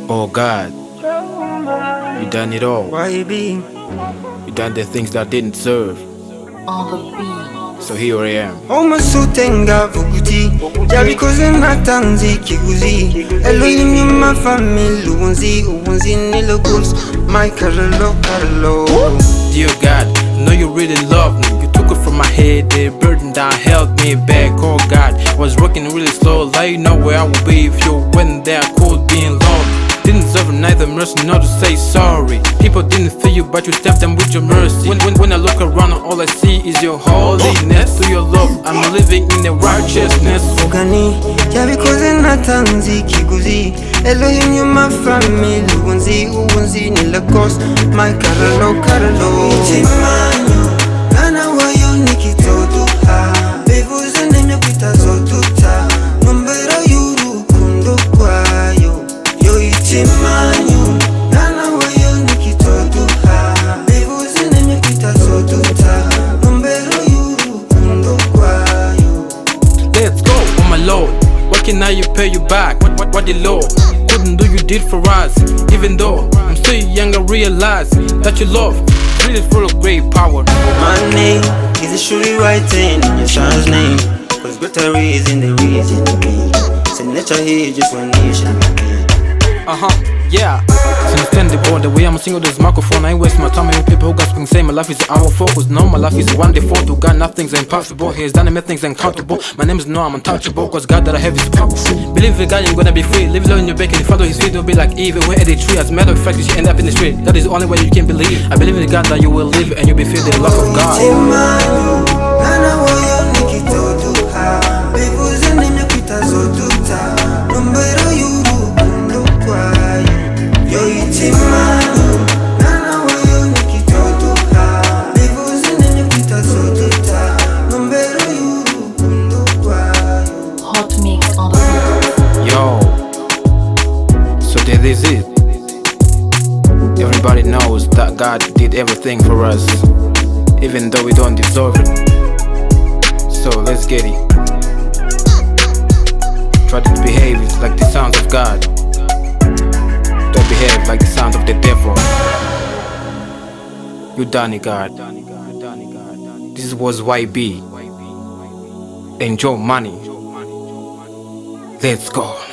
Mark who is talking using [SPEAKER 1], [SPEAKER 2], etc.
[SPEAKER 1] Oh God, you done it all.
[SPEAKER 2] YB.
[SPEAKER 1] You done the things that didn't serve.
[SPEAKER 3] On the beat.
[SPEAKER 1] So here I am.
[SPEAKER 2] Omusutenga vuguti Jabikoze natanzi kiguzi Elohim ni my family Uwunzi ni logos My Carlo
[SPEAKER 1] Dear God, I know you really love me. You took it from my head, the burden down held me back. Oh God, I was working really slow. Like you know where I would be if you went there. I could be in love. Didn't deserve neither mercy nor to say sorry. People didn't feel you, but you stepped them with your mercy. When I look around, all I see is your holiness. To your love, I'm living in the righteousness.
[SPEAKER 2] Ogani Jabikoze natanzi kiguzi Elohim ni my family Uwunzi ni logos My Carlo Itimanyo Nana wayo nikitodu ha Bevuze nemye kwita zotuta Nombero yuru kundo kwayo Yo itimanyo Nana wayo nikitodu ha Bevuze nemye kwita zotuta Nombero yuru kundo kwayo.
[SPEAKER 1] Let's go, oh my Lord. What can I pay you back? What the Lord couldn't do, you did for us. Even though I'm still young, I realize that your love really full of great power.
[SPEAKER 2] My name is surely writing in your son's name. Cause greater is in the reason to be. So nature here just one nation.
[SPEAKER 1] Yeah. It's understandable the way I'm singing this microphone. I ain't waste my time with people who got speaking say my life is our focus. No, my life is wonderful. To God, nothing's impossible. He has done things uncountable. My name is no, I'm untouchable. Cause God that I have is powerful. Believe in God, you're gonna be free. Live low in your back and follow his feet. Don't be like Eve. We're at a tree. As a matter of fact, you should end up in the street. That is the only way you can believe. I believe in God that you will live and you'll be filled with the love of God.
[SPEAKER 3] Hot mix on the beat.
[SPEAKER 1] Yo, so this is it. Everybody knows that God did everything for us, even though we don't deserve it. So let's get it. Try to behave like the sons of God. Don't behave like the sons of the devil. You done it, God. This was YB. Enjoy money. Let's go.